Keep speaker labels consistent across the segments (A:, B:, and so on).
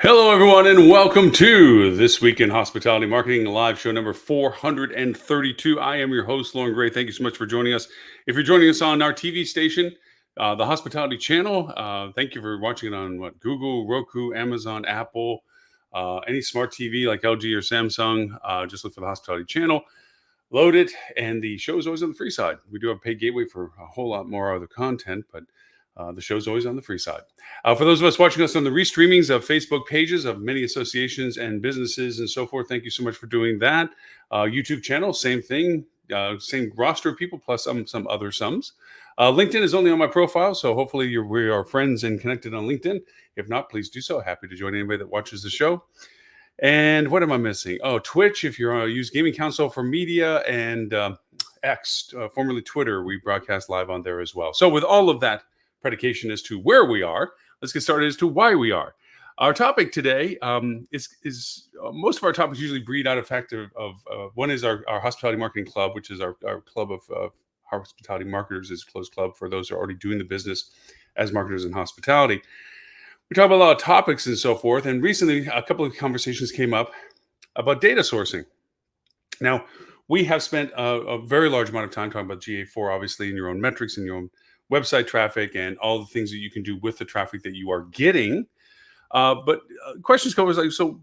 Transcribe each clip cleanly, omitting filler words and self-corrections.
A: Hello, everyone, and welcome to This Week in Hospitality Marketing live show number 432. I am your host, Loren Gray. Thank you so much for joining us. If you're joining us on our TV station, the Hospitality Channel, thank you for watching it on Google, Roku, Amazon, Apple, any smart TV like LG or Samsung. Just look for the Hospitality Channel, load it, and the show is always on the free side. We do have a paid gateway for a whole lot more other content, but the show's always on the free side. For those of us watching us on the restreamings of Facebook pages of many associations and businesses and so forth, thank you so much for doing that. YouTube channel, same thing, same roster of people plus some other sums. LinkedIn is only on my profile, so hopefully we are friends and connected on LinkedIn. If not, please do so. Happy to join anybody that watches the show. And what am I missing? Oh, Twitch, if you're use Gaming Council for media, and X, formerly Twitter, we broadcast live on there as well. So with all of that predication as to where we are, let's get started as to why we are. Our topic today is most of our topics usually breed out of fact of one is our hospitality marketing club, which is our club of hospitality marketers, is a closed club for those who are already doing the business as marketers in hospitality. We talk about a lot of topics and so forth, and recently a couple of conversations came up about data sourcing. Now, we have spent a very large amount of time talking about GA4, obviously, in your own metrics and your own website traffic and all the things that you can do with the traffic that you are getting. But questions come like, so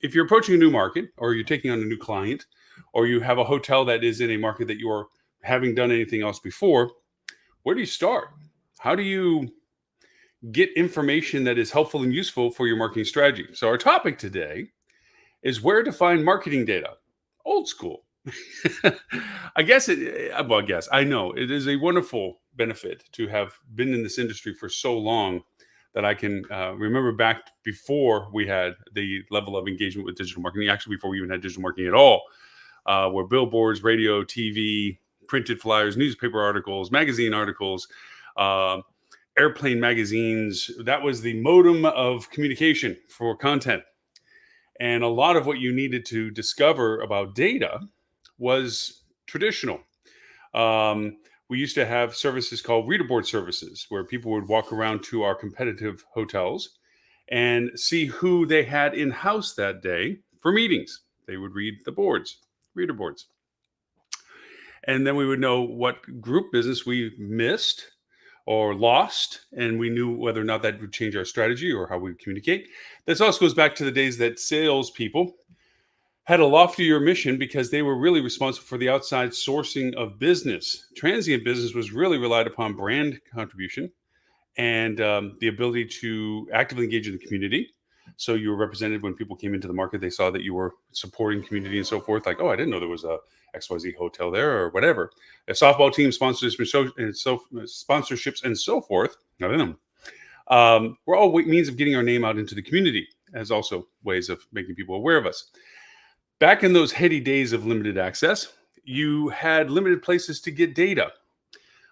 A: if you're approaching a new market, or you're taking on a new client, or you have a hotel that is in a market that you are having done anything else before, where do you start? How do you get information that is helpful and useful for your marketing strategy? So our topic today is where to find marketing data. Old school. I know it is a wonderful benefit to have been in this industry for so long that I can remember back before we had the level of engagement with digital marketing, actually before we even had digital marketing at all, where billboards, radio, TV, printed flyers, newspaper articles, magazine articles, airplane magazines, that was the modem of communication for content. And a lot of what you needed to discover about data was traditional. We used to have services called reader board services, where people would walk around to our competitive hotels and see who they had in-house that day for meetings. They would read the boards, reader boards. And then we would know what group business we missed or lost, and we knew whether or not that would change our strategy or how we would communicate. This also goes back to the days that salespeople had a loftier mission because they were really responsible for the outside sourcing of business. Transient business was really relied upon brand contribution and the ability to actively engage in the community. So you were represented when people came into the market. They saw that you were supporting community and so forth. Like, oh, I didn't know there was a XYZ hotel there or whatever. A softball team sponsorships and so forth. I don't know. We're all means of getting our name out into the community, as also ways of making people aware of us. Back in those heady days of limited access, you had limited places to get data.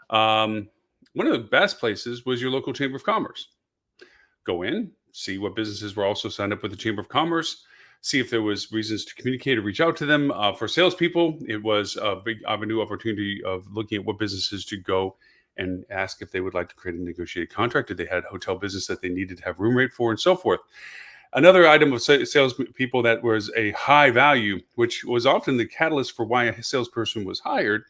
A: One of the best places was your local Chamber of Commerce. Go in, see what businesses were also signed up with the Chamber of Commerce, see if there was reasons to communicate or reach out to them. For salespeople, it was a big avenue opportunity of looking at what businesses to go and ask if they would like to create a negotiated contract, if they had hotel business that they needed to have room rate for, and so forth. Another item of salespeople that was a high value, which was often the catalyst for why a salesperson was hired,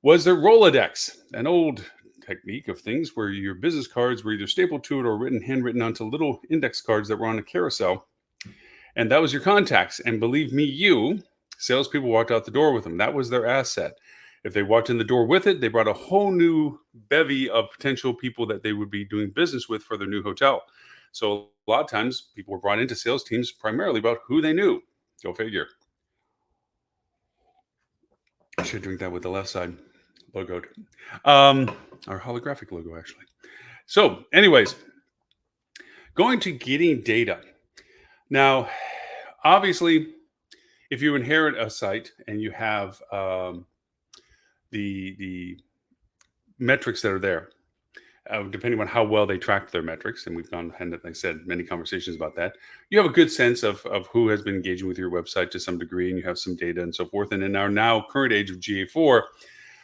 A: was their Rolodex, an old technique of things where your business cards were either stapled to it or handwritten onto little index cards that were on a carousel. And that was your contacts. And believe me, salespeople walked out the door with them. That was their asset. If they walked in the door with it, they brought a whole new bevy of potential people that they would be doing business with for their new hotel. So a lot of times people were brought into sales teams primarily about who they knew. Go figure. I should drink that with the left side logoed. Our holographic logo, actually. So anyways, going to getting data. Now, obviously, if you inherit a site and you have the metrics that are there, depending on how well they track their metrics, and we've gone, and like I said, many conversations about that, you have a good sense of who has been engaging with your website to some degree, and you have some data and so forth. And in our now current age of GA4,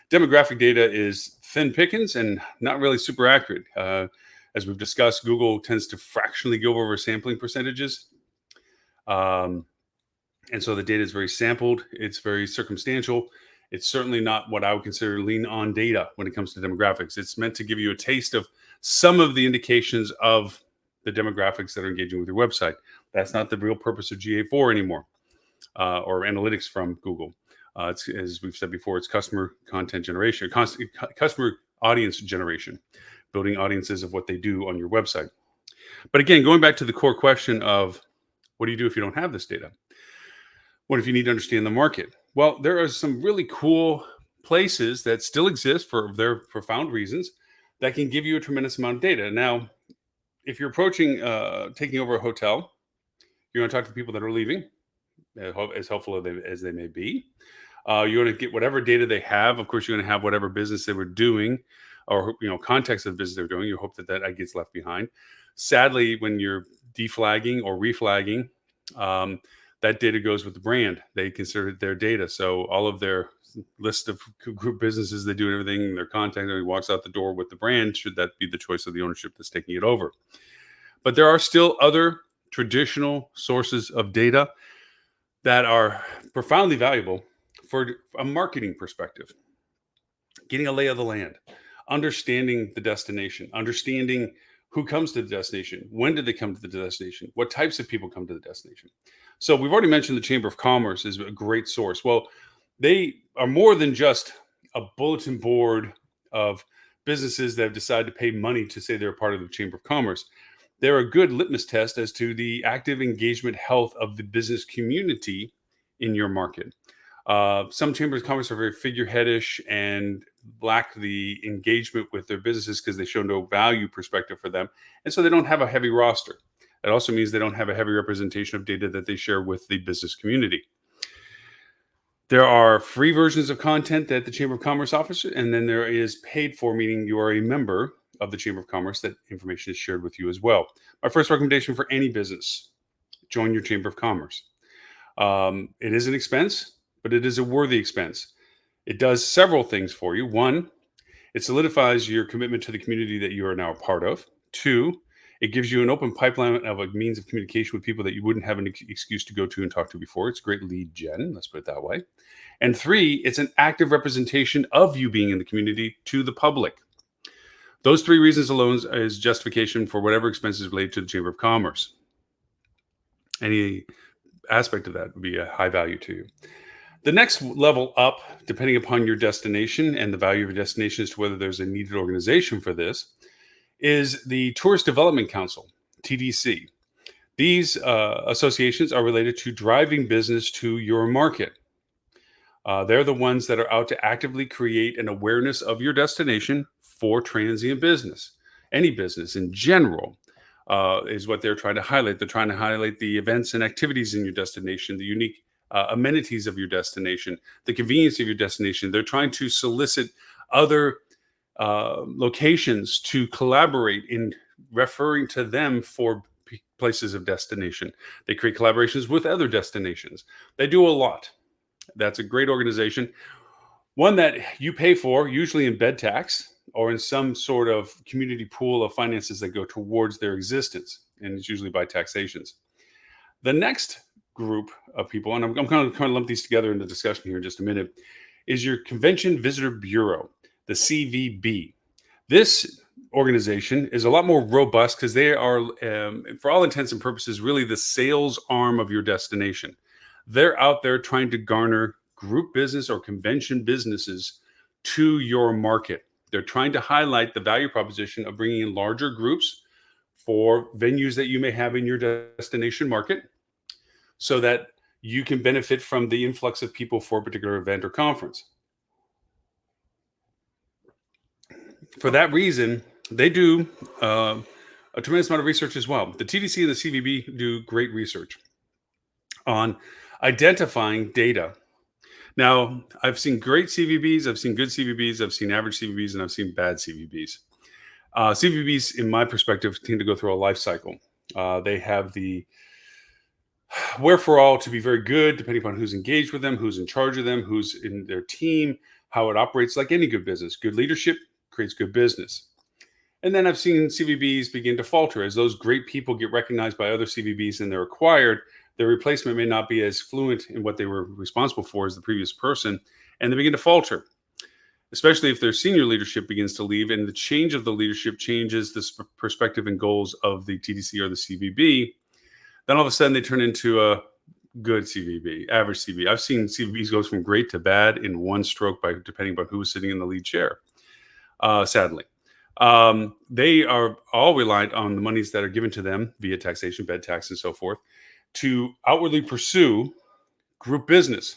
A: demographic data is thin pickings and not really super accurate. As we've discussed, Google tends to fractionally go over sampling percentages. Um, and so the data is very sampled, it's very circumstantial. It's certainly not what I would consider lean on data when it comes to demographics. It's meant to give you a taste of some of the indications of the demographics that are engaging with your website. That's not the real purpose of GA4 anymore, or analytics from Google. It's, as we've said before, it's customer content generation, customer audience generation, building audiences of what they do on your website. But again, going back to the core question of what do you do if you don't have this data? What if you need to understand the market? Well, there are some really cool places that still exist for their profound reasons that can give you a tremendous amount of data. Now, if you're approaching taking over a hotel, you're going to talk to people that are leaving, as helpful as they may be. You're going to get whatever data they have. Of course, you're going to have whatever business they were doing, or context of the business they're doing. You hope that gets left behind. Sadly, when you're deflagging or reflagging, that data goes with the brand. They consider it their data. So all of their list of group businesses they do and everything, their contact, and he walks out the door with the brand, should that be the choice of the ownership that's taking it over. But there are still other traditional sources of data that are profoundly valuable for a marketing perspective. Getting a lay of the land, understanding the destination, understanding who comes to the destination, when did they come to the destination, what types of people come to the destination. So we've already mentioned the Chamber of Commerce is a great source. Well, they are more than just a bulletin board of businesses that have decided to pay money to say they're part of the Chamber of Commerce. They're a good litmus test as to the active engagement health of the business community in your market. Some chambers of commerce are very figureheadish and lack the engagement with their businesses because they show no value perspective for them. And so they don't have a heavy roster. It also means they don't have a heavy representation of data that they share with the business community. There are free versions of content that the Chamber of Commerce offers, and then there is paid for, meaning you are a member of the Chamber of Commerce, that information is shared with you as well. My first recommendation for any business: join your Chamber of Commerce. It is an expense, but it is a worthy expense. It does several things for you. One, it solidifies your commitment to the community that you are now a part of. Two, it gives you an open pipeline of a means of communication with people that you wouldn't have an excuse to go to and talk to before. It's great lead gen, let's put it that way. And three, it's an active representation of you being in the community to the public. Those three reasons alone is justification for whatever expenses related to the Chamber of Commerce. Any aspect of that would be a high value to you. The next level up, depending upon your destination and the value of your destination as to whether there's a needed organization for this, is the Tourist Development Council, TDC. These associations are related to driving business to your market. They're the ones that are out to actively create an awareness of your destination for transient business. Any business in general is what they're trying to highlight. They're trying to highlight the events and activities in your destination, the unique amenities of your destination, the convenience of your destination. They're trying to solicit other locations to collaborate in referring to them for places of destination. They create collaborations with other destinations. They do a lot. That's a great organization. One that you pay for, usually in bed tax or in some sort of community pool of finances that go towards their existence. And it's usually by taxations. The next group of people, and I'm going to lump these together in the discussion here in just a minute, is your Convention Visitor Bureau, the CVB. This organization is a lot more robust because they are, for all intents and purposes, really the sales arm of your destination. They're out there trying to garner group business or convention businesses to your market. They're trying to highlight the value proposition of bringing in larger groups for venues that you may have in your destination market so that you can benefit from the influx of people for a particular event or conference. For that reason, they do a tremendous amount of research as well. The TDC and the CVB do great research on identifying data. Now, I've seen great CVBs, I've seen good CVBs, I've seen average CVBs, and I've seen bad CVBs. CVBs, in my perspective, tend to go through a life cycle. They have the wherefore to be very good, depending upon who's engaged with them, who's in charge of them, who's in their team, how it operates like any good business. Good leadership creates good business. And then I've seen CVBs begin to falter as those great people get recognized by other CVBs and they're acquired. Their replacement may not be as fluent in what they were responsible for as the previous person, and they begin to falter, especially if their senior leadership begins to leave and the change of the leadership changes the perspective and goals of the TDC or the CVB. Then all of a sudden they turn into a good CVB, average CVB. I've seen CVBs go from great to bad in one stroke by depending on who was sitting in the lead chair. Sadly, they are all reliant on the monies that are given to them via taxation, bed tax, and so forth, to outwardly pursue group business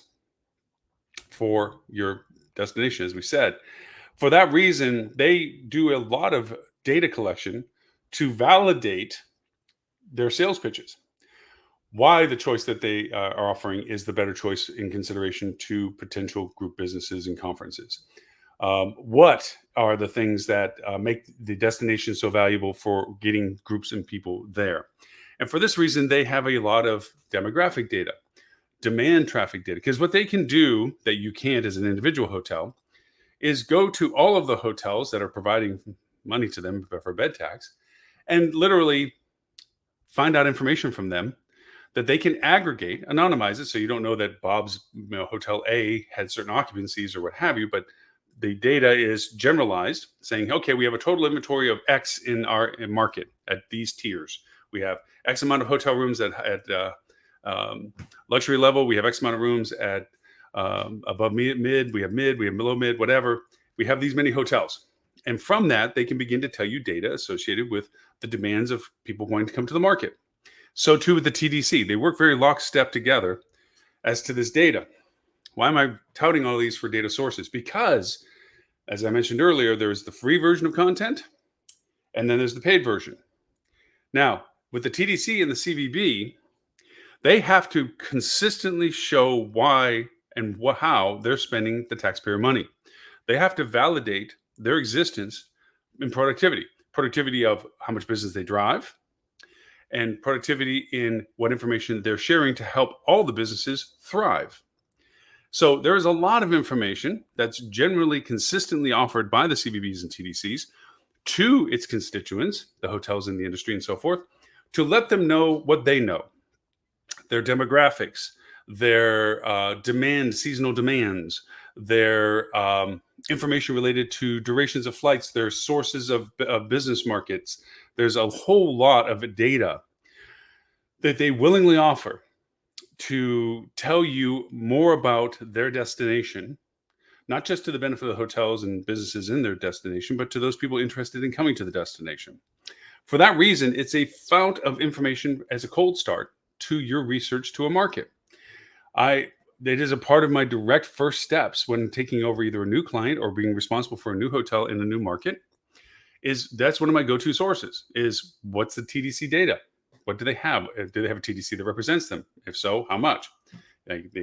A: for your destination, as we said. For that reason, they do a lot of data collection to validate their sales pitches. Why the choice that they are offering is the better choice in consideration to potential group businesses and conferences. What are the things that make the destination so valuable for getting groups and people there? And for this reason, they have a lot of demographic data, demand traffic data, because what they can do that you can't as an individual hotel is go to all of the hotels that are providing money to them for bed tax and literally find out information from them that they can aggregate, anonymize it, so you don't know that Bob's Hotel A had certain occupancies or what have you, but the data is generalized, saying, okay, we have a total inventory of X in our market at these tiers. We have X amount of hotel rooms at luxury level. We have X amount of rooms at above mid. We have below mid, whatever. We have these many hotels. And from that, they can begin to tell you data associated with the demands of people wanting to come to the market. So too with the TDC. They work very lockstep together as to this data. Why am I touting all these for data sources? Because, as I mentioned earlier, there's the free version of content, and then there's the paid version. Now, with the TDC and the CVB, they have to consistently show why and how they're spending the taxpayer money. They have to validate their existence in productivity of how much business they drive, and productivity in what information they're sharing to help all the businesses thrive. So there is a lot of information that's generally consistently offered by the CVBs and TDCs to its constituents, the hotels in the industry and so forth, to let them know what they know, their demographics, their seasonal demands, their information related to durations of flights, their sources of business markets. There's a whole lot of data that they willingly offer to tell you more about their destination, not just to the benefit of the hotels and businesses in their destination, but to those people interested in coming to the destination. For that reason, it's a fount of information as a cold start to your research to a market. It is a part of my direct first steps when taking over either a new client or being responsible for a new hotel in a new market. That's one of my go-to sources is what's the TDC data? What do they have? Do they have a TDC that represents them? If so, how much?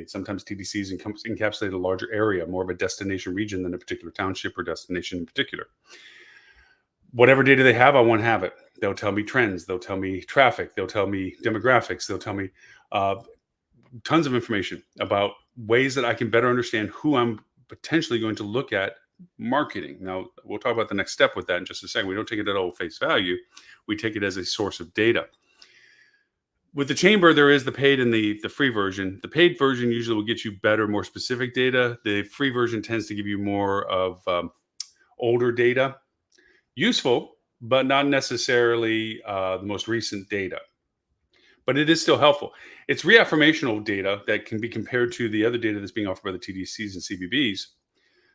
A: Sometimes TDCs encapsulate a larger area, more of a destination region than a particular township or destination in particular. Whatever data they have, I want to have it. They'll tell me trends. They'll tell me traffic. They'll tell me demographics. They'll tell me tons of information about ways that I can better understand who I'm potentially going to look at marketing. Now, we'll talk about the next step with that in just a second. We don't take it at all face value. We take it as a source of data. With the chamber, there is the paid and the free version. The paid version usually will get you better, more specific data. The free version tends to give you more of older data. Useful, but not necessarily the most recent data. But it is still helpful. It's reaffirmational data that can be compared to the other data that's being offered by the TDCs and CVBs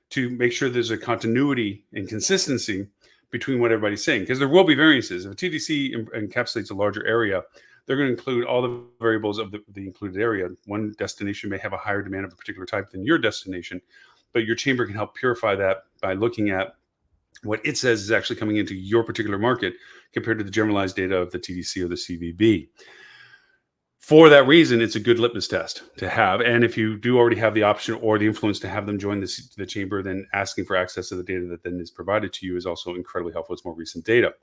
A: to make sure there's a continuity and consistency between what everybody's saying. Because there will be variances. If a TDC encapsulates a larger area, they're going to include all the variables of the included area. One destination may have a higher demand of a particular type than your destination, but your chamber can help purify that by looking at what it says is actually coming into your particular market compared to the generalized data of the TDC or the CVB. For that reason, it's a good litmus test to have. And if you do already have the option or the influence to have them join the chamber, then asking for access to the data that then is provided to you is also incredibly helpful. It's more recent data.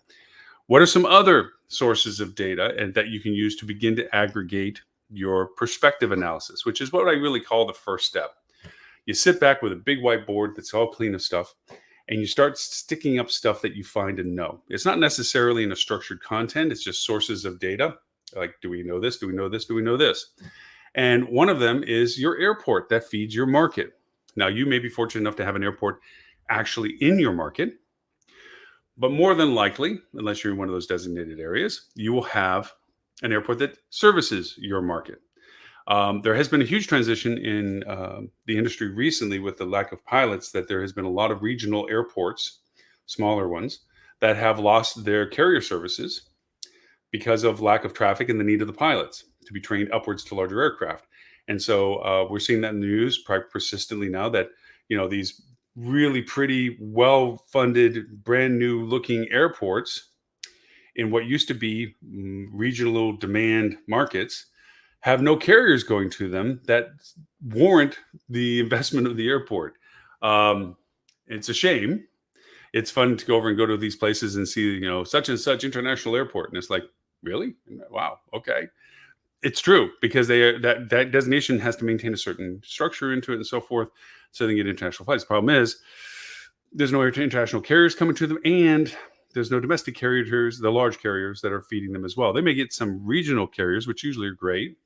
A: What are some other sources of data and that you can use to begin to aggregate your perspective analysis, which is what I really call the first step? You sit back with a big whiteboard that's all clean of stuff, and you start sticking up stuff that you find and know. It's not necessarily in a structured content, it's just sources of data. Like, do we know this? Do we know this? Do we know this? And one of them is your airport that feeds your market. Now, you may be fortunate enough to have an airport actually in your market, but more than likely, unless you're in one of those designated areas, you will have an airport that services your market. There has been a huge transition in the industry recently with the lack of pilots, that there has been a lot of regional airports, smaller ones, that have lost their carrier services because of lack of traffic and the need of the pilots to be trained upwards to larger aircraft. And so we're seeing that in the news persistently now, that these really pretty well-funded, brand new looking airports in what used to be regional demand markets have no carriers going to them that warrant the investment of the airport. Um, it's a shame. It's fun to go over and go to these places and see, such and such international airport, and it's like, really? Wow, okay. It's true, because that designation has to maintain a certain structure into it and so forth, so they can get international flights. The problem is there's no international carriers coming to them, and there's no domestic carriers, the large carriers that are feeding them as well. They may get some regional carriers, which usually are great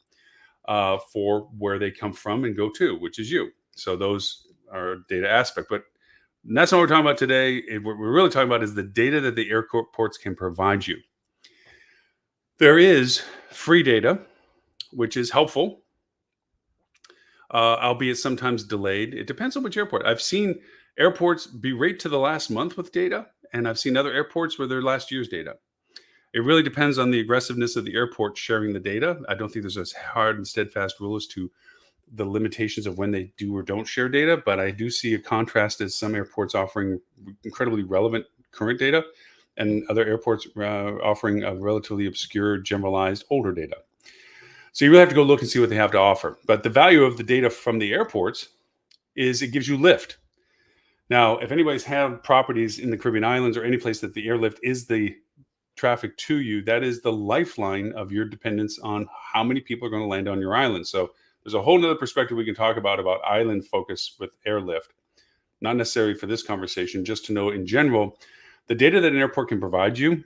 A: for where they come from and go to, which is you. So those are data aspect, but that's not what we're talking about today. What we're really talking about is the data that the airports can provide you. There is free data, which is helpful, albeit sometimes delayed. It depends on which airport. I've seen airports be right to the last month with data, and I've seen other airports where they're last year's data. It really depends on the aggressiveness of the airport sharing the data. I don't think there's a hard and steadfast rule as to the limitations of when they do or don't share data, but I do see a contrast as some airports offering incredibly relevant current data and other airports offering a relatively obscure, generalized, older data. So you really have to go look and see what they have to offer. But the value of the data from the airports is it gives you lift. Now, if anybody's had properties in the Caribbean islands or any place that the airlift is the traffic to you, that is the lifeline of your dependence on how many people are going to land on your island. So there's a whole nother perspective we can talk about island focus with airlift. Not necessarily for this conversation, just to know in general, the data that an airport can provide you,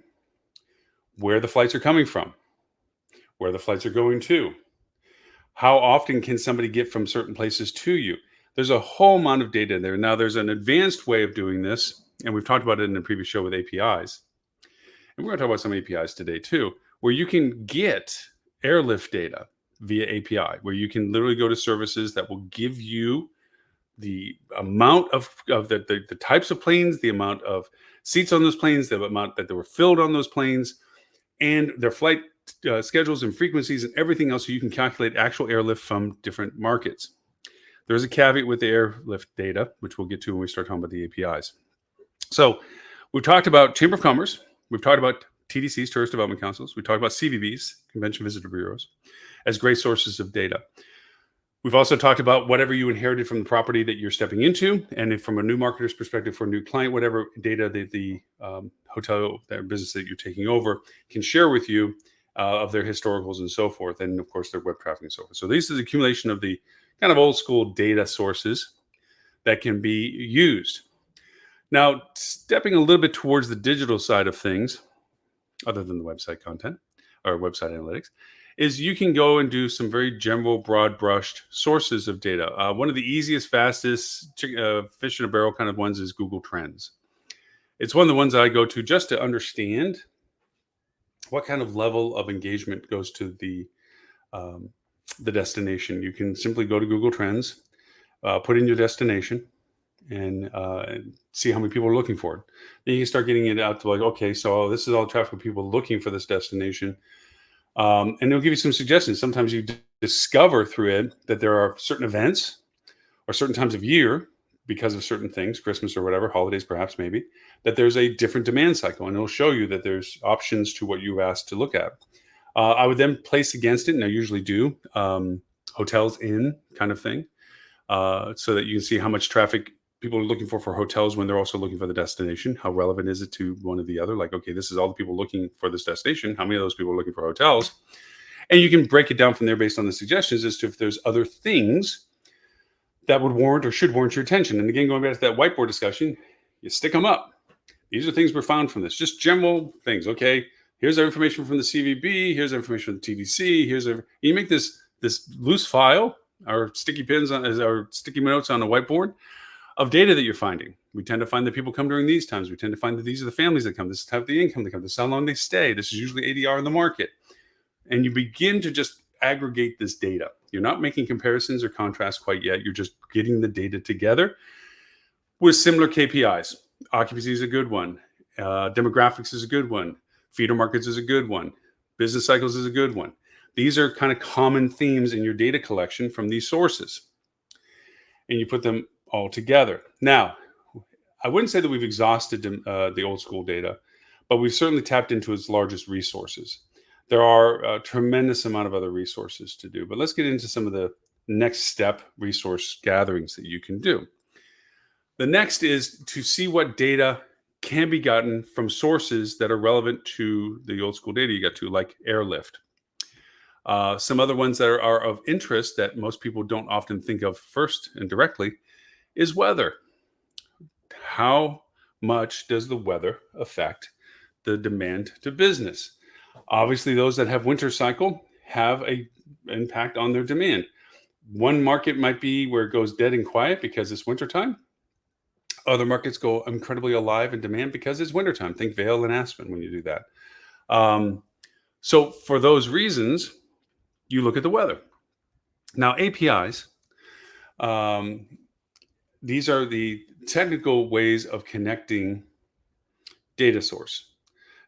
A: where the flights are coming from, where the flights are going to, how often can somebody get from certain places to you. There's a whole amount of data there. Now, there's an advanced way of doing this, and we've talked about it in a previous show with APIs. And we're going to talk about some APIs today too, where you can get airlift data via API, where you can literally go to services that will give you the amount of the types of planes, the amount of seats on those planes, the amount that they were filled on those planes, and their flight schedules and frequencies and everything else, so you can calculate actual airlift from different markets. There's a caveat with the airlift data, which we'll get to when we start talking about the APIs. So we've talked about Chamber of Commerce. We've talked about TDCs, Tourist Development Councils. We talked about CVBs, Convention Visitor Bureaus, as great sources of data. We've also talked about whatever you inherited from the property that you're stepping into, and if from a new marketer's perspective for a new client, whatever data that the hotel, that business that you're taking over can share with you of their historicals and so forth, and of course their web traffic and so forth. So this is the accumulation of the kind of old school data sources that can be used. Now, stepping a little bit towards the digital side of things, other than the website content or website analytics, is you can go and do some very general, broad-brushed sources of data. One of the easiest, fastest fish in a barrel kind of ones is Google Trends. It's one of the ones that I go to just to understand what kind of level of engagement goes to the destination. You can simply go to Google Trends, put in your destination, and see how many people are looking for it. Then you can start getting it out to like, okay, so this is all the traffic of people looking for this destination. And it'll give you some suggestions. Sometimes you discover through it that there are certain events or certain times of year, because of certain things, Christmas or whatever, holidays perhaps, maybe, that there's a different demand cycle. And it'll show you that there's options to what you've asked to look at. I would then place against it, and I usually do, hotels in kind of thing, so that you can see how much traffic people are looking for hotels when they're also looking for the destination. How relevant is it to one or the other? Like, okay, this is all the people looking for this destination. How many of those people are looking for hotels? And you can break it down from there based on the suggestions as to if there's other things that would warrant or should warrant your attention. And again, going back to that whiteboard discussion, You stick them up. These are things we found from this, just general things. Okay, here's our information from the CVB. Here's our information from the TDC. You make this loose file, our sticky pins as our sticky notes on a whiteboard of data that you're finding. We tend to find that people come during these times. We tend to find that these are the families that come. This is the type of the income they come. This is how long they stay. This is usually ADR in the market. And you begin to just aggregate this data. You're not making comparisons or contrasts quite yet. You're just getting the data together with similar KPIs. Occupancy is a good one. Demographics is a good one. Feeder markets is a good one. Business cycles is a good one. These are kind of common themes in your data collection from these sources. And you put them all together. Now, I wouldn't say that we've exhausted the old school data, but we've certainly tapped into its largest resources. There are a tremendous amount of other resources to do, but let's get into some of the next step resource gatherings that you can do. The next is to see what data can be gotten from sources that are relevant to the old school data you got to, like airlift. Some other ones that are of interest that most people don't often think of first and directly is weather. How much does the weather affect the demand to business? Obviously, those that have winter cycle have a impact on their demand. One market might be where it goes dead and quiet because it's wintertime. Other markets go incredibly alive in demand because it's wintertime. Think Vail and Aspen when you do that. So for those reasons, you look at the weather. Now, APIs, these are the technical ways of connecting data source.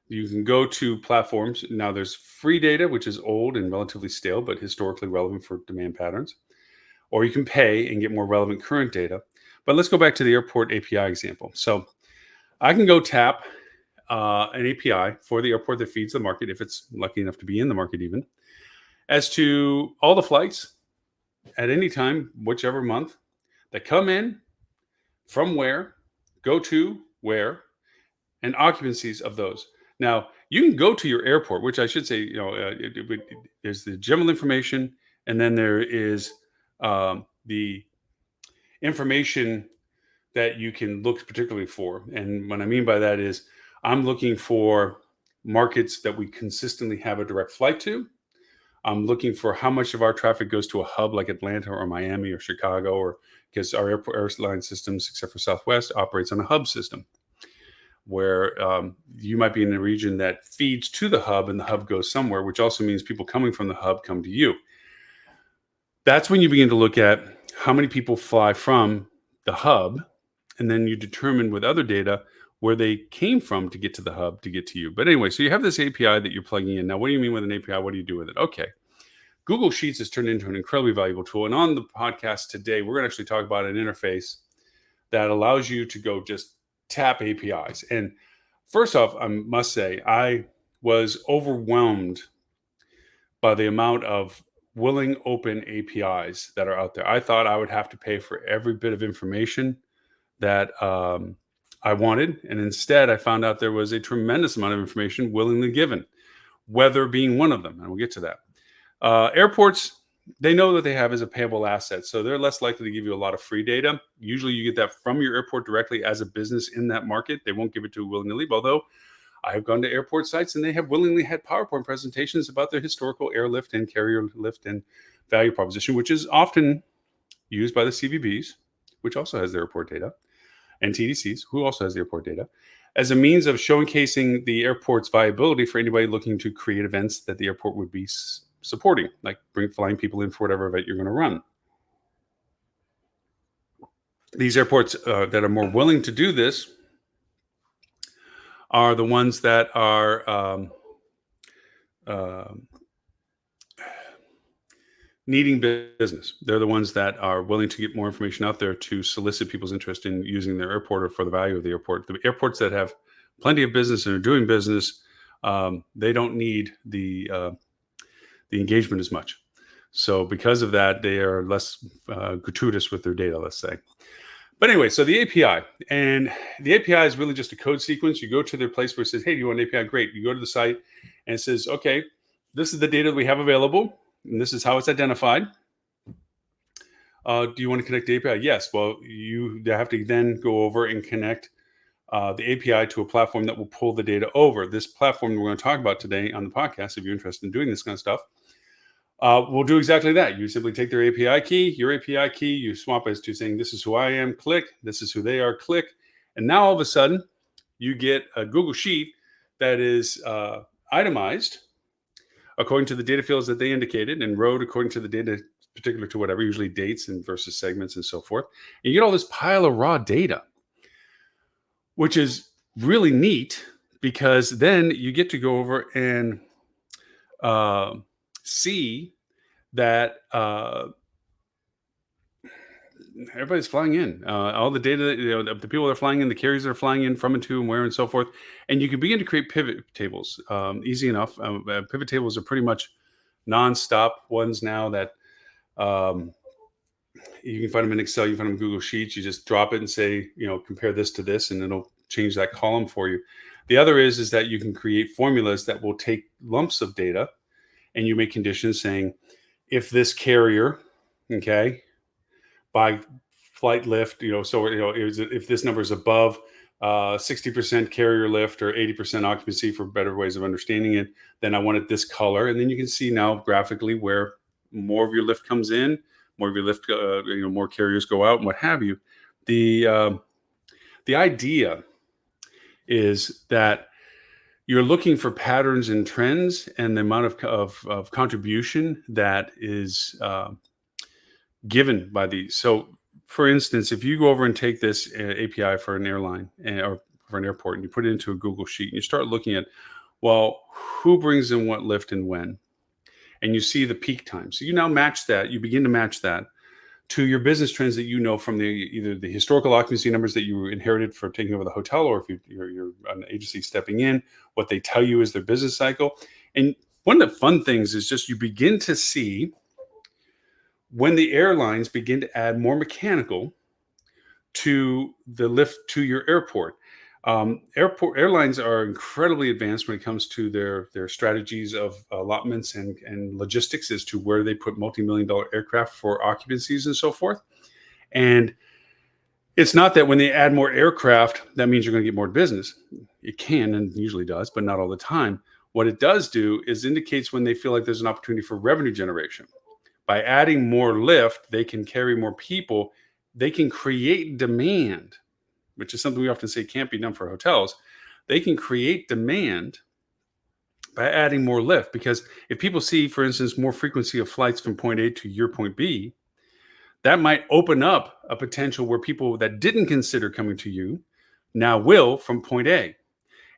A: You can go to platforms. Now, there's free data, which is old and relatively stale, but historically relevant for demand patterns. Or you can pay and get more relevant current data. But let's go back to the airport API example. So I can go tap an API for the airport that feeds the market, if it's lucky enough to be in the market even, as to all the flights at any time, whichever month, that come in, from where, go to where, and occupancies of those. Now, you can go to your airport, which I should say, there's the general information, and then there is the information that you can look particularly for. And what I mean by that is I'm looking for markets that we consistently have a direct flight to. I'm looking for how much of our traffic goes to a hub like Atlanta or Miami or Chicago, or because our airline systems, except for Southwest, operates on a hub system where you might be in a region that feeds to the hub and the hub goes somewhere, which also means people coming from the hub come to you. That's when you begin to look at how many people fly from the hub, and then you determine with other data where they came from to get to the hub to get to you. But anyway, so you have this API that you're plugging in. Now, what do you mean with an API? What do you do with it? Okay. Google Sheets has turned into an incredibly valuable tool. And on the podcast today, we're going to actually talk about an interface that allows you to go just tap APIs. And first off, I must say, I was overwhelmed by the amount of willing open APIs that are out there. I thought I would have to pay for every bit of information that I wanted. And instead, I found out there was a tremendous amount of information willingly given, weather being one of them. And we'll get to that. Airports, they know that they have as a payable asset. So they're less likely to give you a lot of free data. Usually you get that from your airport directly as a business in that market. They won't give it to you willingly, although I have gone to airport sites and they have willingly had PowerPoint presentations about their historical airlift and carrier lift and value proposition, which is often used by the CVBs, which also has their airport data, and TDCs, who also has the airport data, as a means of showcasing the airport's viability for anybody looking to create events that the airport would be supporting, like flying people in for whatever event you're going to run. These airports that are more willing to do this are the ones that are needing business. They're the ones that are willing to get more information out there to solicit people's interest in using their airport or for the value of the airport. The airports that have plenty of business and are doing business, they don't need the engagement as much. So because of that, they are less gratuitous with their data, let's say. But anyway, so the API, and the API is really just a code sequence. You go to their place where it says, hey, do you want an API? Great. You go to the site and it says, okay, this is the data that we have available, and this is how it's identified. Do you want to connect the API? Yes. Well, you have to then go over and connect the API to a platform that will pull the data over. This platform we're going to talk about today on the podcast, if you're interested in doing this kind of stuff, will do exactly that. You simply take their API key, your API key, you swap it to saying, this is who I am, click, this is who they are, click. And now all of a sudden, you get a Google Sheet that is itemized according to the data fields that they indicated and wrote according to the data particular to whatever, usually dates and versus segments and so forth. And you get all this pile of raw data, which is really neat because then you get to go over and see that everybody's flying in. All the data, the people that are flying in, the carriers that are flying in from and to and where and so forth. And you can begin to create pivot tables easy enough. Pivot tables are pretty much nonstop ones now that you can find them in Excel, you can find them in Google Sheets. You just drop it and say, compare this to this, and it'll change that column for you. The other is that you can create formulas that will take lumps of data and you make conditions saying, if this carrier, okay, by flight lift, if this number is above 60% carrier lift or 80% occupancy for better ways of understanding it, then I want it this color. And then you can see now graphically where more of your lift comes in, more of your lift, more carriers go out and what have you. The idea is that you're looking for patterns and trends and the amount of contribution that is given by these. So, for instance, if you go over and take this API for an airline or for an airport and you put it into a Google Sheet and you start looking at, well, who brings in what lift and when, and you see the peak time. So you now match that, you begin to match that to your business trends that from either the historical occupancy numbers that you inherited for taking over the hotel, or if you're an agency stepping in, what they tell you is their business cycle. And one of the fun things is just you begin to see when the airlines begin to add more mechanical to the lift to your airport. Airlines are incredibly advanced when it comes to their strategies of allotments and logistics as to where they put multi-million-dollar aircraft for occupancies and so forth. And it's not that when they add more aircraft, that means you're going to get more business. It can and usually does, but not all the time. What it does do is indicates when they feel like there's an opportunity for revenue generation. By adding more lift, they can carry more people. They can create demand, which is something we often say can't be done for hotels. They can create demand by adding more lift, because if people see, for instance, more frequency of flights from point A to your point B, that might open up a potential where people that didn't consider coming to you now will from point A.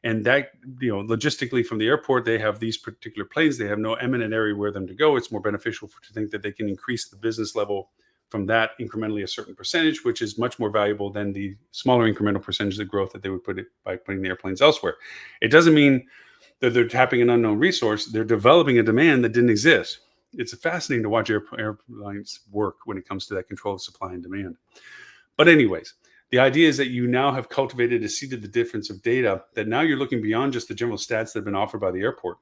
A: And that, logistically from the airport, they have these particular planes. They have no eminent area where them to go. It's more beneficial to think that they can increase the business level from that incrementally a certain percentage, which is much more valuable than the smaller incremental percentage of growth that they would put it by putting the airplanes elsewhere. It doesn't mean that they're tapping an unknown resource. They're developing a demand that didn't exist. It's fascinating to watch airlines work when it comes to that control of supply and demand. But anyways, the idea is that you now have cultivated a seed of the difference of data, that now you're looking beyond just the general stats that have been offered by the airport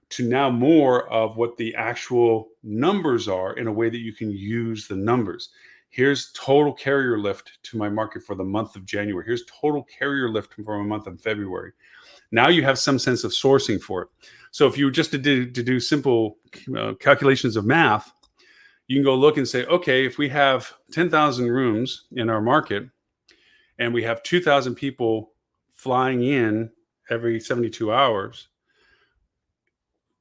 A: to now more of what the actual numbers are in a way that you can use the numbers. Here's total carrier lift to my market for the month of January. Here's total carrier lift for a month of February. Now you have some sense of sourcing for it. So if you were just to do simple calculations of math, you can go look and say, okay, if we have 10,000 rooms in our market and we have 2,000 people flying in every 72 hours,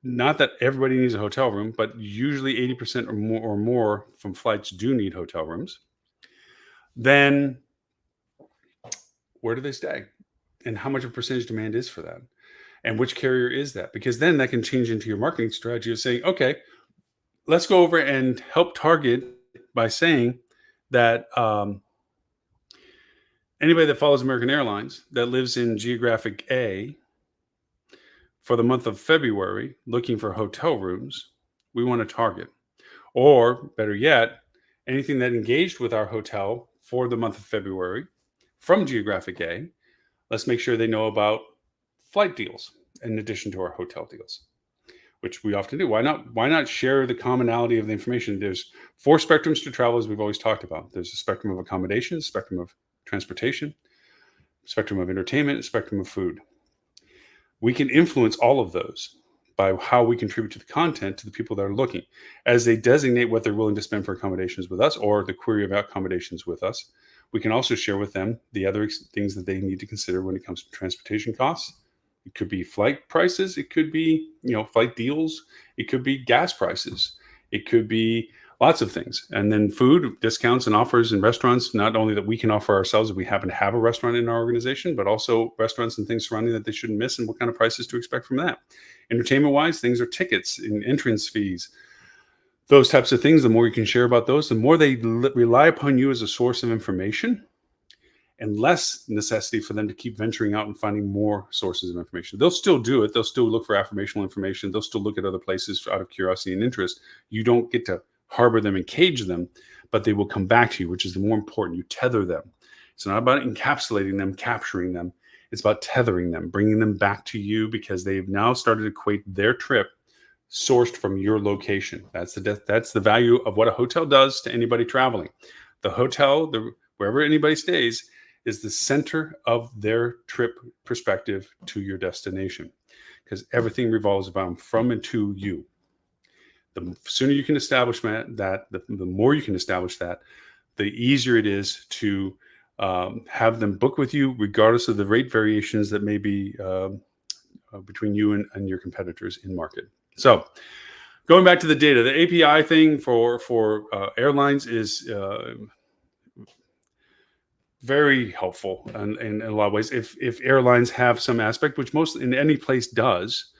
A: not that everybody needs a hotel room, but usually 80% or more from flights do need hotel rooms, then where do they stay? And how much of a percentage demand is for that? And which carrier is that? Because then that can change into your marketing strategy of saying, okay, let's go over and help target by saying that anybody that follows American Airlines that lives in geographic A for the month of February looking for hotel rooms, we want to target. Or better yet, anything that engaged with our hotel for the month of February from geographic A, let's make sure they know about flight deals in addition to our hotel deals, which we often do. Why not share the commonality of the information? There's 4 spectrums to travel, as we've always talked about. There's a spectrum of accommodation, spectrum of transportation, spectrum of entertainment, spectrum of food. We can influence all of those by how we contribute to the content to the people that are looking. As they designate what they're willing to spend for accommodations with us or the query about accommodations with us, we can also share with them the other things that they need to consider when it comes to transportation costs. It could be flight prices, it could be, flight deals, it could be gas prices, it could be lots of things. And then food discounts and offers in restaurants, not only that we can offer ourselves if we happen to have a restaurant in our organization, but also restaurants and things surrounding that they shouldn't miss and what kind of prices to expect from that. Entertainment wise, things are tickets and entrance fees, those types of things. The more you can share about those, the more they rely upon you as a source of information, and less necessity for them to keep venturing out and finding more sources of information. They'll still do it. They'll still look for affirmational information. They'll still look at other places out of curiosity and interest. You don't get to harbor them and cage them, but they will come back to you, which is the more important. You tether them. It's not about encapsulating them, capturing them. It's about tethering them, bringing them back to you, because they've now started to equate their trip sourced from your location. That's the value of what a hotel does to anybody traveling. The hotel, wherever anybody stays, is the center of their trip perspective to your destination, because everything revolves about from and to you. The sooner you can establish that, the more you can establish that, the easier it is to have them book with you, regardless of the rate variations that may be between you and your competitors in market. So, going back to the data, the API thing for airlines is very helpful in a lot of ways. If airlines have some aspect, which most in any place does,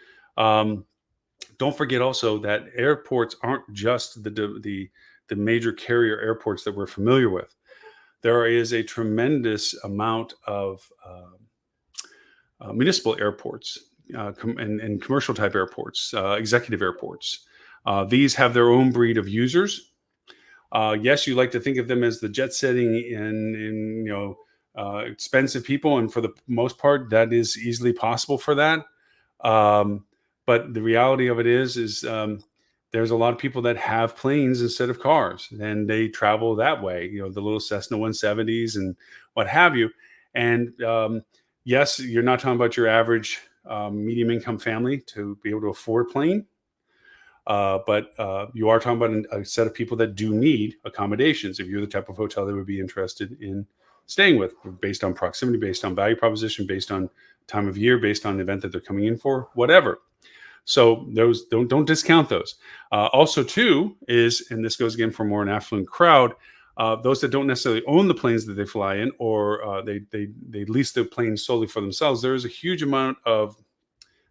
A: don't forget also that airports aren't just the major carrier airports that we're familiar with. There is a tremendous amount of municipal airports and commercial type airports, executive airports. These have their own breed of users. Yes, you like to think of them as the jet setting and expensive people, and for the most part, that is easily possible for that. But the reality of it is there's a lot of people that have planes instead of cars, and they travel that way. The little Cessna 170s and what have you. And yes, you're not talking about your average medium income family to be able to afford a plane. But you are talking about a set of people that do need accommodations. If you're the type of hotel that would be interested in staying with, based on proximity, based on value proposition, based on time of year, based on the event that they're coming in for, whatever. So those don't discount those. Also, too, is, and this goes again for more an affluent crowd, those that don't necessarily own the planes that they fly in, or they lease the planes solely for themselves. There is a huge amount of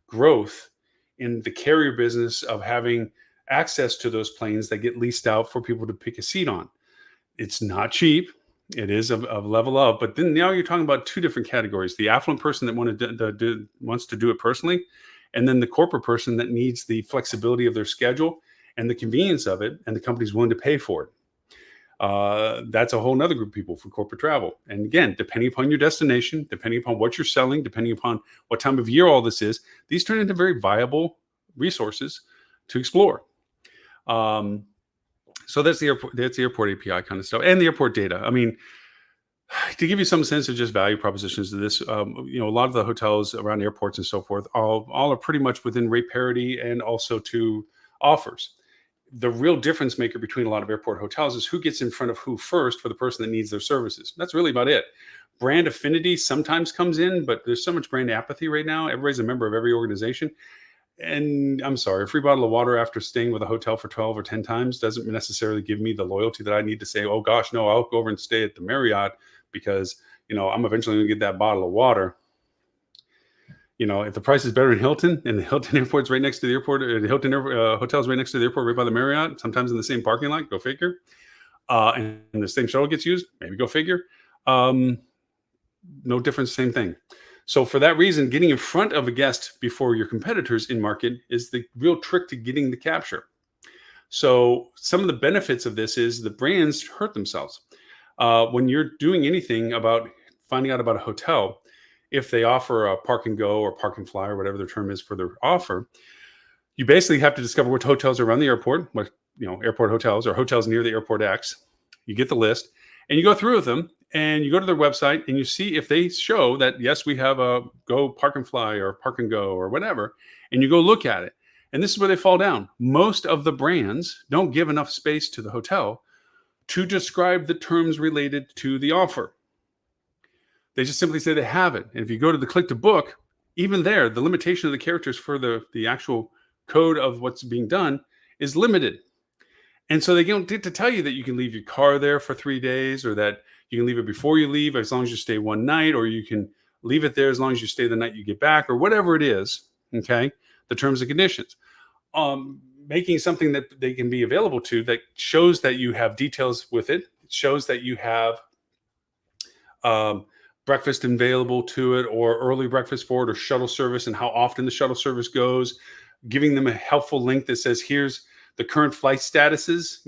A: growth in the carrier business of having access to those planes that get leased out for people to pick a seat on. It's not cheap. It is a level up, but then now you're talking about two different categories: the affluent person that wants to do it personally, and then the corporate person that needs the flexibility of their schedule and the convenience of it, and the company's willing to pay for it. That's a whole nother group of people for corporate travel. And again, depending upon your destination, depending upon what you're selling, depending upon what time of year all this is, these turn into very viable resources to explore. So that's the airport API kind of stuff, and the airport data. I mean, to give you some sense of just value propositions to this, a lot of the hotels around airports and so forth, all are pretty much within rate parity and also to offers. The real difference maker between a lot of airport hotels is who gets in front of who first for the person that needs their services. That's really about it. Brand affinity sometimes comes in, but there's so much brand apathy right now. Everybody's a member of every organization. And I'm sorry, a free bottle of water after staying with a hotel for 12 or 10 times doesn't necessarily give me the loyalty that I need to say, oh gosh, no, I'll go over and stay at the Marriott because, I'm eventually going to get that bottle of water. If the price is better in Hilton, and the Hilton airport's right next to the airport, or the Hilton hotel's right next to the airport, right by the Marriott, sometimes in the same parking lot, go figure. And the same shuttle gets used, maybe go figure. No difference, same thing. So for that reason, getting in front of a guest before your competitors in market is the real trick to getting the capture. So some of the benefits of this is the brands hurt themselves. When you're doing anything about finding out about a hotel, if they offer a park and go or park and fly or whatever their term is for their offer, you basically have to discover which hotels are around the airport, what airport hotels or hotels near the airport X. You get the list and you go through with them, and you go to their website and you see if they show that, yes, we have a Go Park and Fly or Park and Go or whatever, and you go look at it. And this is where they fall down. Most of the brands don't give enough space to the hotel to describe the terms related to the offer. They just simply say they have it. And if you go to the click to book, even there, the limitation of the characters for the actual code of what's being done is limited. And so they don't get to tell you that you can leave your car there for 3 days, or that you can leave it before you leave as long as you stay one night, or you can leave it there as long as you stay the night you get back, or whatever it is. Okay. The terms and conditions. Making something that they can be available to that shows that you have details with it. It shows that you have um, breakfast available to it, or early breakfast for it, or shuttle service, and how often the shuttle service goes. Giving them a helpful link that says, here's the current flight statuses,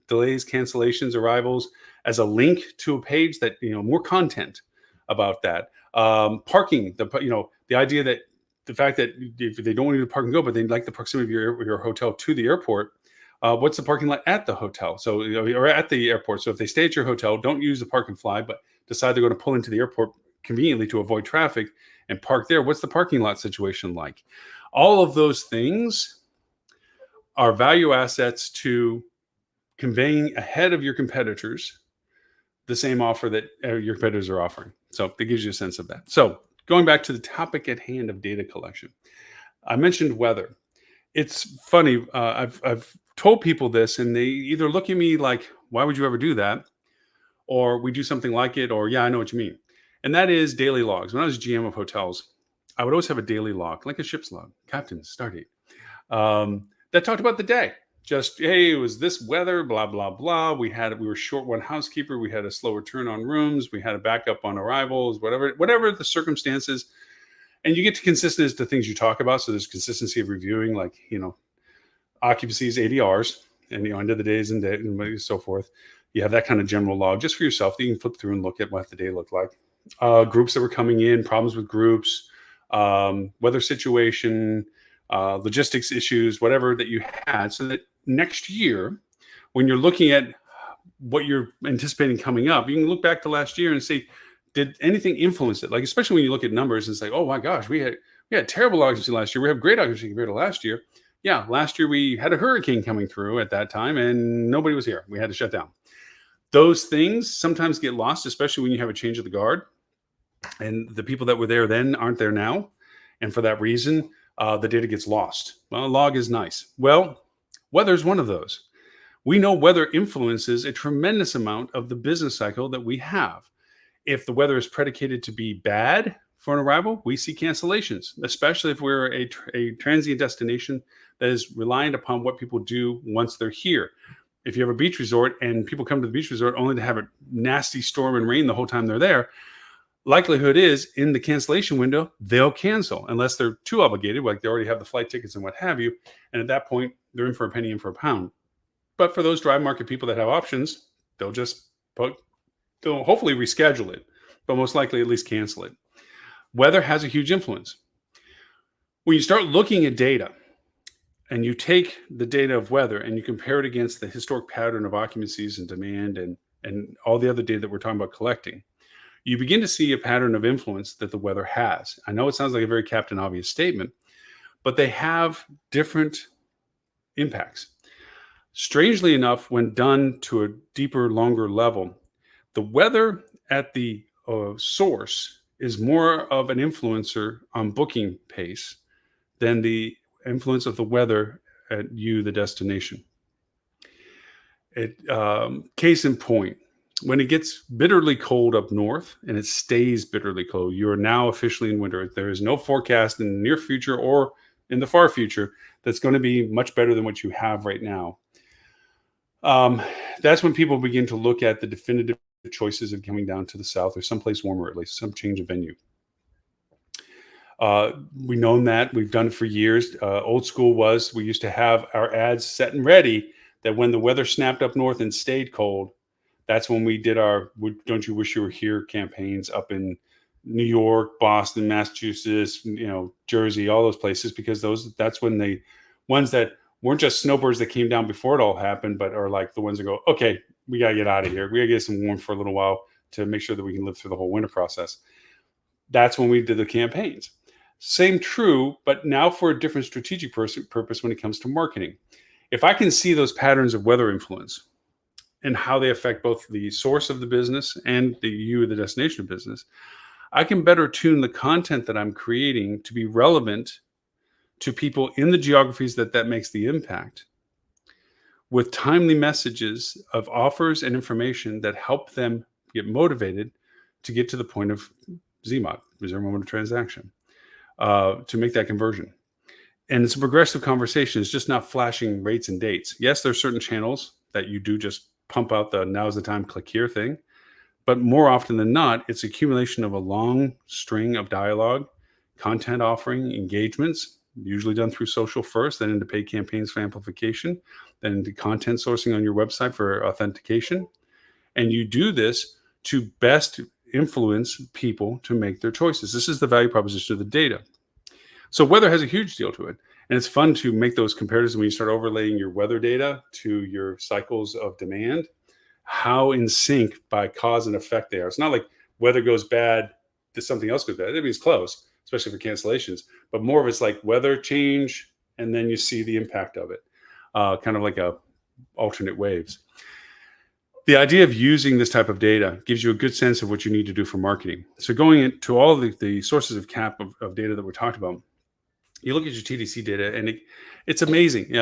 A: delays, cancellations, arrivals, as a link to a page that, more content about that. Parking, the idea that the fact that if they don't want you to park and go, but they like the proximity of your hotel to the airport, what's the parking lot at the hotel? So, or at the airport. So if they stay at your hotel, don't use the Park and Fly, but decide they're going to pull into the airport conveniently to avoid traffic and park there. What's the parking lot situation like? All of those things are value assets to conveying ahead of your competitors the same offer that your competitors are offering. So that gives you a sense of that. So going back to the topic at hand of data collection, I mentioned weather. It's funny. I've told people this, and they either look at me like, "Why would you ever do that?" or "We do something like it," or "Yeah, I know what you mean." And that is daily logs. When I was GM of hotels, I would always have a daily log, like a ship's log, captain, stardate, that talked about the day. Just, hey, it was this weather, blah blah blah. We were short one housekeeper. We had a slow return on rooms. We had a backup on arrivals. Whatever the circumstances, and you get to consistent as to things you talk about. So there's consistency of reviewing, like occupancies, ADRs, and end of the days and so forth. You have that kind of general log just for yourself that you can flip through and look at what the day looked like. Groups that were coming in, problems with groups, weather situation, logistics issues, whatever that you had, so that next year, when you're looking at what you're anticipating coming up, you can look back to last year and say, did anything influence it? Like, especially when you look at numbers and say, oh my gosh, we had terrible occupancy last year. We have great occupancy compared to last year. Yeah, last year we had a hurricane coming through at that time and nobody was here. We had to shut down. Those things sometimes get lost, especially when you have a change of the guard and the people that were there then aren't there now. And for that reason, the data gets lost. Well, a log is nice. Well, weather is one of those. We know weather influences a tremendous amount of the business cycle that we have. If the weather is predicated to be bad for an arrival, we see cancellations, especially if we're a transient destination that is reliant upon what people do once they're here. If you have a beach resort and people come to the beach resort only to have a nasty storm and rain the whole time they're there, likelihood is in the cancellation window, they'll cancel unless they're too obligated, like they already have the flight tickets and what have you. And at that point, they're in for a penny, in for a pound. But for those drive market people that have options, they'll hopefully reschedule it, but most likely at least cancel it. Weather has a huge influence. When you start looking at data and you take the data of weather and you compare it against the historic pattern of occupancies and demand and all the other data that we're talking about collecting, you begin to see a pattern of influence that the weather has. I know it sounds like a very Captain Obvious statement, but they have different impacts. Strangely enough, when done to a deeper, longer level, the weather at the source is more of an influencer on booking pace than the influence of the weather at the destination. Case in point, when it gets bitterly cold up north and it stays bitterly cold, you are now officially in winter. There is no forecast in the near future or in the far future that's going to be much better than what you have right now. That's when people begin to look at the definitive choices of coming down to the south or someplace warmer, at least some change of venue. We've known that. We've done it for years. Old school was we used to have our ads set and ready that when the weather snapped up north and stayed cold, that's when we did our "Don't You Wish You Were Here" campaigns up in New York, Boston, Massachusetts, Jersey, all those places, because that's when the ones that weren't just snowbirds that came down before it all happened, but are like the ones that go, okay, we got to get out of here. We got to get some warmth for a little while. to make sure that we can live through the whole winter process. That's when we did the campaigns. Same true, but now for a different strategic purpose when it comes to marketing. If I can see those patterns of weather influence and how they affect both the source of the business and the destination of business, I can better tune the content that I'm creating to be relevant to people in the geographies that makes the impact, with timely messages of offers and information that help them get motivated to get to the point of ZMOT, reserve moment of transaction, to make that conversion. And it's a progressive conversation. It's just not flashing rates and dates. Yes, there's certain channels that you do just pump out the now's the time, click here thing. But more often than not, it's accumulation of a long string of dialogue, content offering, engagements, usually done through social first, then into paid campaigns for amplification, then into content sourcing on your website for authentication. And you do this to best influence people to make their choices. This is the value proposition of the data. So weather has a huge deal to it. And it's fun to make those comparisons when you start overlaying your weather data to your cycles of demand, how in sync by cause and effect they are. It's not like weather goes bad, something else goes bad. I mean, it's close, especially for cancellations, but more of it's like weather change, and then you see the impact of it, kind of like a alternate waves. The idea of using this type of data gives you a good sense of what you need to do for marketing. So going into all the sources of cap of data that we talked about, you look at your TDC data, and it's amazing.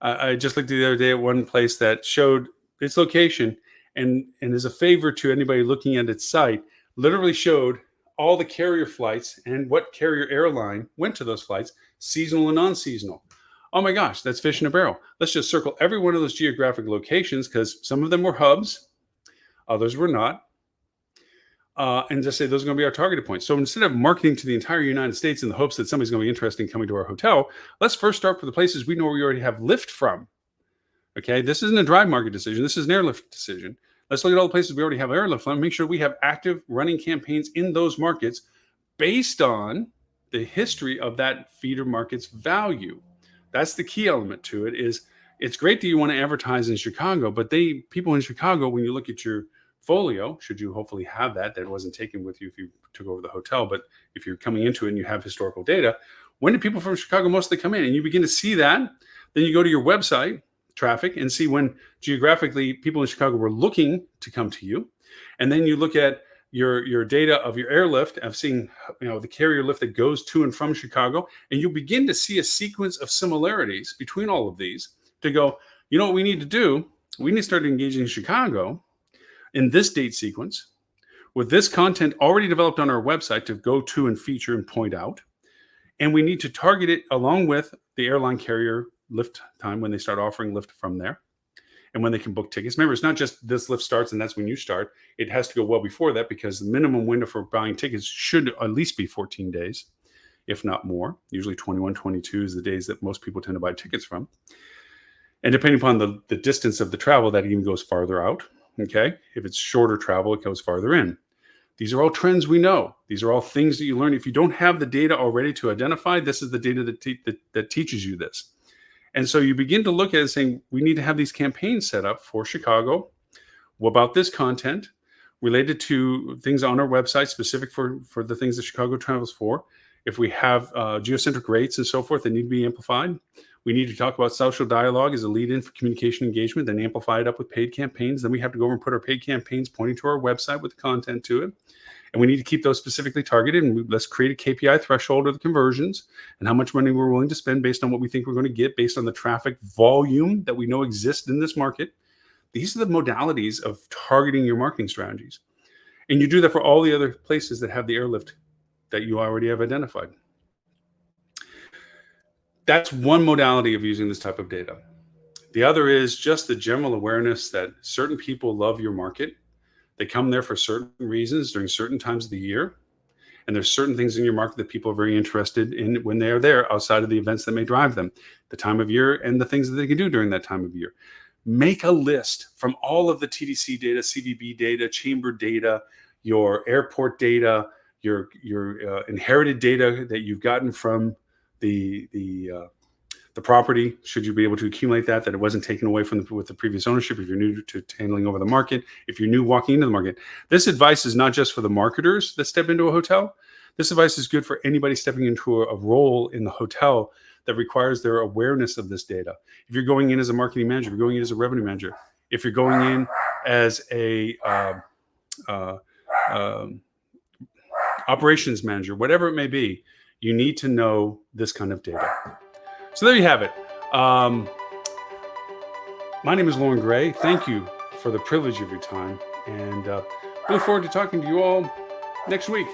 A: I just looked the other day at one place that showed its location, and as a favor to anybody looking at its site, literally showed all the carrier flights and what carrier airline went to those flights, seasonal and non-seasonal. Oh my gosh, that's fish in a barrel. Let's just circle every one of those geographic locations, because some of them were hubs, others were not. And just say those are going to be our targeted points. So instead of marketing to the entire United States in the hopes that somebody's going to be interested in coming to our hotel, let's first start with the places we know we already have lift from. Okay, this isn't a drive market decision. This is an airlift decision. Let's look at all the places we already have airlift from, make sure we have active running campaigns in those markets based on the history of that feeder market's value. That's the key element to it. Is it's great that you want to advertise in Chicago, but people in Chicago, when you look at your folio, should you hopefully have that wasn't taken with you if you took over the hotel, but if you're coming into it and you have historical data, when do people from Chicago mostly come in? And you begin to see that, then you go to your website traffic and see when geographically people in Chicago were looking to come to you. And then you look at your data of your airlift, of seeing the carrier lift that goes to and from Chicago, and you begin to see a sequence of similarities between all of these to go, what we need to do? We need to start engaging Chicago in this date sequence with this content already developed on our website to go to and feature and point out. And we need to target it along with the airline carrier lift time when they start offering lift from there and when they can book tickets. Remember, it's not just this lift starts and that's when you start. It has to go well before that, because the minimum window for buying tickets should at least be 14 days, if not more. Usually 21, 22 is the days that most people tend to buy tickets from. And depending upon the distance of the travel, that even goes farther out. Okay. If it's shorter travel, it goes farther in. These are all trends we know. These are all things that you learn. If you don't have the data already to identify, this is the data that teaches you this. And so you begin to look at it saying, we need to have these campaigns set up for Chicago. What about this content related to things on our website specific for the things that Chicago travels for? If we have geocentric rates and so forth that need to be amplified, we need to talk about social dialogue as a lead-in for communication engagement, then amplify it up with paid campaigns. Then we have to go over and put our paid campaigns pointing to our website with the content to it. And we need to keep those specifically targeted. And let's create a KPI threshold of the conversions and how much money we're willing to spend based on what we think we're going to get based on the traffic volume that we know exists in this market. These are the modalities of targeting your marketing strategies. And you do that for all the other places that have the airlift that you already have identified. That's one modality of using this type of data. The other is just the general awareness that certain people love your market. They come there for certain reasons during certain times of the year. And there's certain things in your market that people are very interested in when they are there outside of the events that may drive them, the time of year and the things that they can do during that time of year. Make a list from all of the TDC data, CVB data, chamber data, your airport data, your inherited data that you've gotten from the the property, should you be able to accumulate that it wasn't taken away from with the previous ownership, if you're new to handling over the market, if you're new walking into the market. This advice is not just for the marketers that step into a hotel. This advice is good for anybody stepping into a role in the hotel that requires their awareness of this data. If you're going in as a marketing manager, if you're going in as a revenue manager, if you're going in as a operations manager, whatever it may be, you need to know this kind of data. So there you have it. My name is Loren Gray. Thank you for the privilege of your time, and I look forward to talking to you all next week.